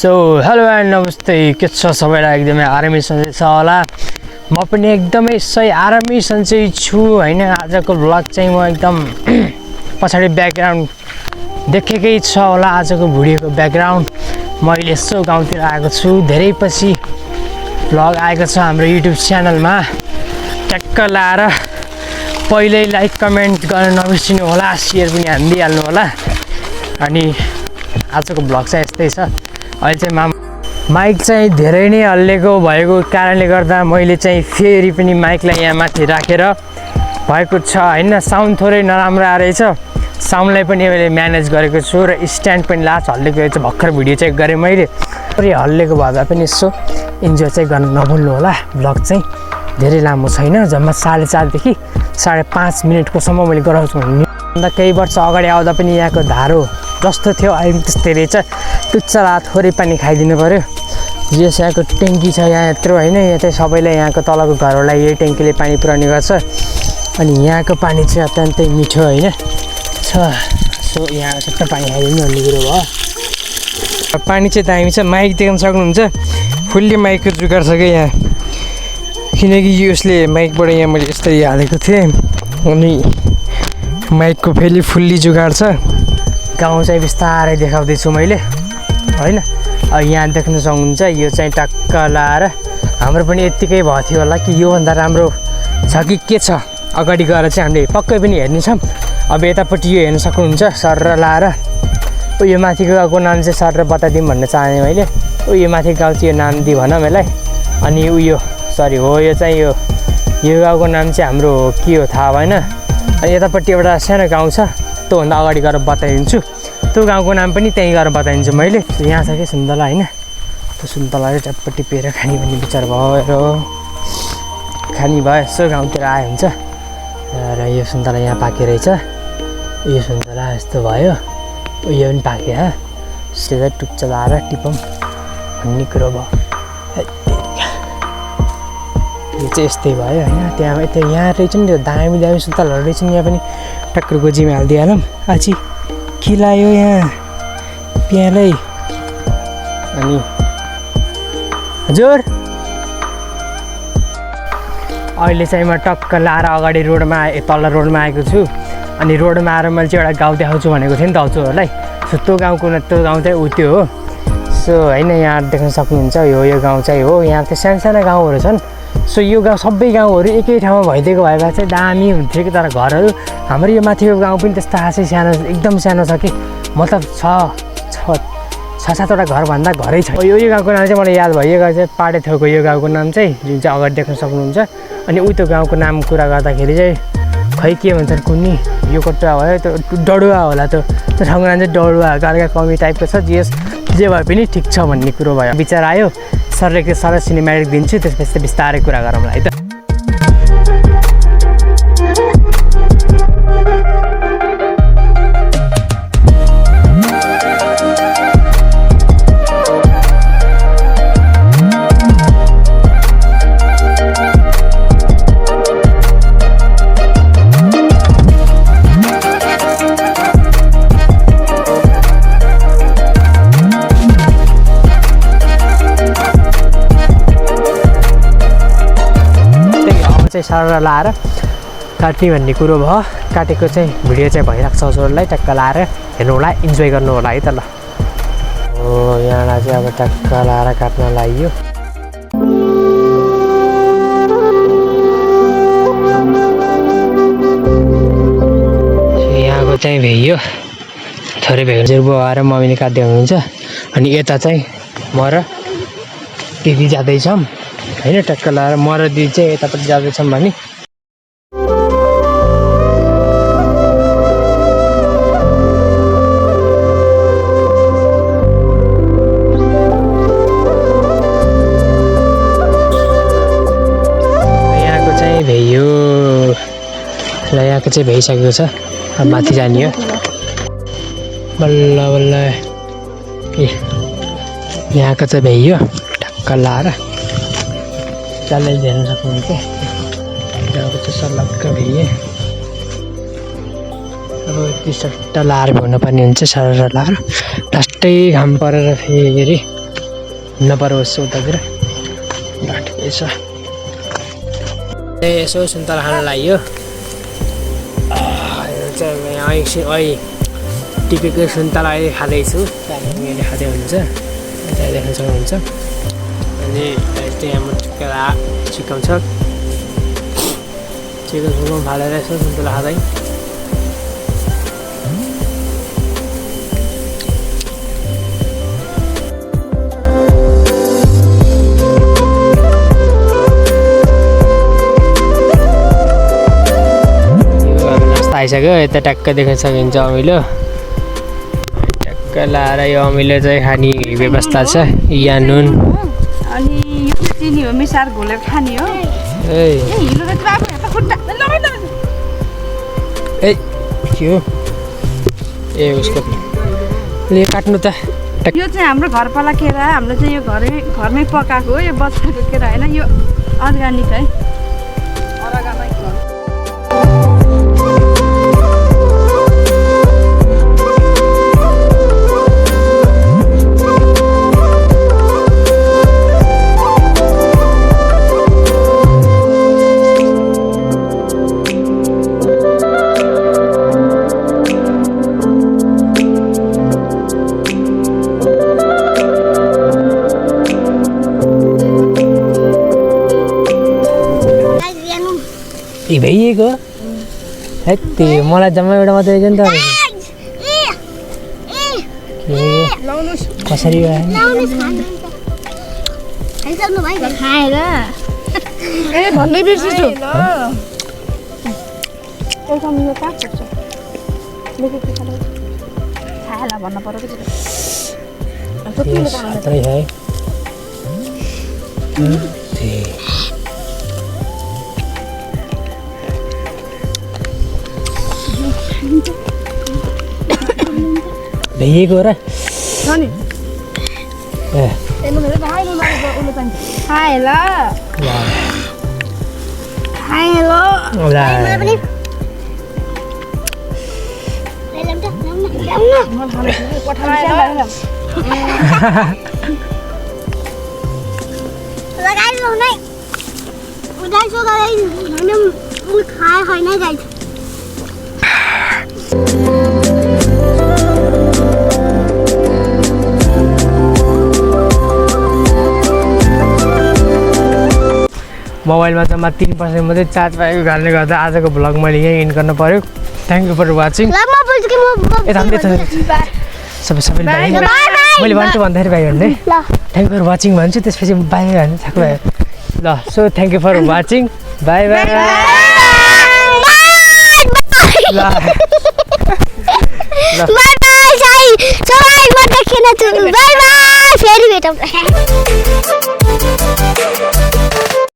So hello and नमस्ते, के छ सबैलाई? एकदमै आरामै सन्चै छ होला। म पनि एकदमै सही आरामै सन्चै छु हैन। आजको भ्लग चाहिँ म एकदम पछाडि ब्याकग्राउन्ड देखेकै छ होला। आजको भिडियोको ब्याकग्राउन्ड मैले यसो गाउँतिर आएको छु। धेरै पछि भ्लग आएको छ हाम्रो युट्युब च्यानलमा। ट्याक्क लाएर पहिल्यै लाइक कमेन्ट गर्न नबिर्सिनु होला, सेयर पनि हानिदिइहाल्नु होला। अनि आजको भ्लग चाहिँ यस्तै छ। अहिले चाहिँ माइक चाहिँ धेरै नै हल्लेको भएको कारणले गर्दा मैले चाहिँ फेरि पनि माइकलाई यहाँ माथि राखेर भएको छ हैन। साउन्ड थोरै नराम्रो आएछ। साउन्डलाई पनि मैले म्यानेज गरेको छु र स्ट्यान्ड पनि लास्ट हल्लेको रहेछ। भर्खर भिडियो चेक गरेँ मैले। थोरै हल्लेको भए पनि यसो इन्जोय चाहिँ गर्न नभुल्नु होला। भ्लग चाहिँ धेरै लामो छैन, जम्मा 4:30 देखि 5:30 मिनटकोसम्म मैले गराउँछु भन्ने। अन्त केही वर्ष अगाडि आउँदा पनि यहाँको धारो जस्तो थियो अहिले त्यस्तै रहेछ। टुच्चा थोरै पानी खाइदिनु पऱ्यो। यस यहाँको ट्याङ्की छ यहाँ यत्रो होइन। यहाँ चाहिँ सबैलाई यहाँको तलको घरहरूलाई यही ट्याङ्कीले पानी पुर्याउने गर्छ। अनि यहाँको पानी चाहिँ अत्यन्तै मिठो होइन छ। सो यहाँ सट्ट पानी खाइदिनु भन्ने कुरो भयो। पानी चाहिँ दामी छ। माइक देख्न सक्नुहुन्छ, फुल्ली माइकको जुगाड छ क्या यहाँ। किनकि यसले माइकबाट यहाँ मैले यस्तरी हालेको थिएँ अनि माइकको फेरि फुल्ली जुगाड छ। गाउँ चाहिँ बिस्तारै देखाउँदैछु मैले होइन। यहाँ देख्न सक्नुहुन्छ यो चाहिँ टक्क लाएर हाम्रो पनि यत्तिकै भयो थियो होला कि योभन्दा राम्रो छ कि के छ। अगाडि गएर चाहिँ हामीले पक्कै पनि हेर्नेछौँ। अब यतापट्टि यो हेर्न सक्नुहुन्छ सर लाएर। यो माथिको गाउँको नाम चाहिँ सर बताइदिउँ भन्न चाहेँ मैले। यो माथि गाउँ चाहिँ यो नाम दिइ भन मलाई। अनि उयो सरी हो यो चाहिँ यो गाउँको नाम चाहिँ हाम्रो के हो थाहा भएन। अनि यतापट्टि एउटा सानो गाउँ छ, त्योभन्दा अगाडि गएर बताइदिन्छु। त्यो गाउँको नाम पनि त्यहीँ गएर बताइदिन्छु मैले। यहाँ छ कि सुन्तला होइन। त्यो सुन्तला चाहिँ चटपट्टि पिएर खाने भन्ने विचार भयो खाने भयो। यसो गाउँतिर आयो हुन्छ र यो सुन्तला यहाँ पाके रहेछ। यो सुन्तला यस्तो भयो, यो पनि पाके सिधै टुच्चा लाएर टिपौँ भन्ने कुरो भयो। यो चाहिँ यस्तै भयो होइन। त्यहाँ यहाँ रहेछ नि त्यो दामी दामी सुन्तलाहरू रहेछ नि। यहाँ पनि टक्कर गोजीमा हालिदिइहालौँ। आछि खिलायो यहाँ प्यालै। अनि हजुर अहिले चाहिँ म टक्क लाएर अगाडि रोडमा तल रोडमा आएको छु। अनि रोडमा आएर मैले चाहिँ एउटा गाउँ देखाउँछु भनेको थिएँ नि त हजुरहरूलाई। सो त्यो गाउँको त्यो गाउँ चाहिँ ऊ त्यो हो। सो होइन यहाँ देख्न सक्नुहुन्छ यो गाउँ चाहिँ हो। यहाँ चाहिँ साना गाउँहरू छन्। सो यो गाउँ सबै गाउँहरू एकै ठाउँमा भइदिएको भए चाहिँ दामी हुन्थ्यो कि। तर घरहरू हाम्रो यो माथिको गाउँ पनि त्यस्तो खासै सानो एकदम सानो छ कि, मतलब 6-7वटा घरभन्दा घरै छ। यो गाउँको नाम चाहिँ मलाई याद भयो। यो गाउँ चाहिँ पाटेथोको यो गाउँको नाम चाहिँ जुन चाहिँ अगाडि देख्न सक्नुहुन्छ। अनि त्यो गाउँको नाम कुरा गर्दाखेरि चाहिँ खै के भन्छन् कुन्नी यो कटुवा भयो त्यो डडुवा होला। त्यो ठाउँको नाम चाहिँ डडुवा हल्का कमी टाइपको छ। जे भए पनि ठिक छ भन्ने कुरो भयो। विचार आयो सरले सबै सिनेमेटिक दिन्छु, त्यसपछि बिस्तारै कुरा गरौँला है त। चाहिँ सरर लाएर काट्ने भन्ने कुरो भयो। काटेको चाहिँ भिडियो चाहिँ भइरहेको छ हजुरहरूलाई। टक्क लाएर हेर्नु होला, इन्जोय गर्नु होला है त ल। हो यहाँलाई चाहिँ अब टक्क लाएर काट्न लाग्यो। यहाँको चाहिँ भ्याइयो थोरै भ्याइ बुबा आएर मम्मीले काट्दै हुनुहुन्छ। अनि यता चाहिँ म र दिदी जाँदैछौँ होइन। टक्क लाएर म र दिदी चाहिँ यतापट्टि जाँदैछौँ भने यहाँको चाहिँ भ्याइयो ल। यहाँको चाहिँ भ्याइसकेको छ। अब माथि जाने हो बल्ल बल्ल। यहाँको चाहिँ भ्याइयो टक्क लाएर चालै हेर्न सक्नुहुन्छ। यहाँको चाहिँ सलक्क भ्याइयो। अब टी सर्ट लाएर भ्याउनु पर्ने हुन्छ। सरर लाएर लास्टै घाम परेर फेरि नपरोस् उतातिर ठिकै छ यसो सुन्तला खान लाग्यो अहिले टिपेको सुन्तला अहिले खाँदैछु मैले खाँदै हुन्छ त्यहाँ देख्न सक्नुहुन्छ अनि त्यहाँ केरा चिकाउँछ चिकन सुकन फालेर यसो सुन्तला खाँदै आइसक्यो यता ट्याक्क देख्न सकिन्छ अमिलो ट्याक्क लाएर यो अमिलो चाहिँ खाने व्यवस्था छ या नुन अनि यो चिनी हो मिसार घोलेर खाने हो ए के हो ए उसको ले काट्नु त यो चाहिँ हाम्रो घरपाला केरा हाम्रो चाहिँ यो घरमै पकाएको हो यो बच्चाको केरा होइन यो अर्ग्यानिक है भइएको हेत्ते मलाई जम्मा एउटा मात्रै नि त कसरी भन्नै बिर्सिछु भन्न पर्यो भइएको र मोबाइलमा जम्मा 3% मात्रै चार्ज पाएको कारणले गर्दा आजको भ्लग मैले यहीँ एन्ड गर्नु पर्यो थ्याङ्क यू फर वाचिङ सबै बाई मैले भन्छु भन्दाखेरि बाई भन्ने थ्याङ्क यू फर वाचिङ भन्छु त्यसपछि बाई भन्नु थाक भयो ल so thank you for watching bye bye ल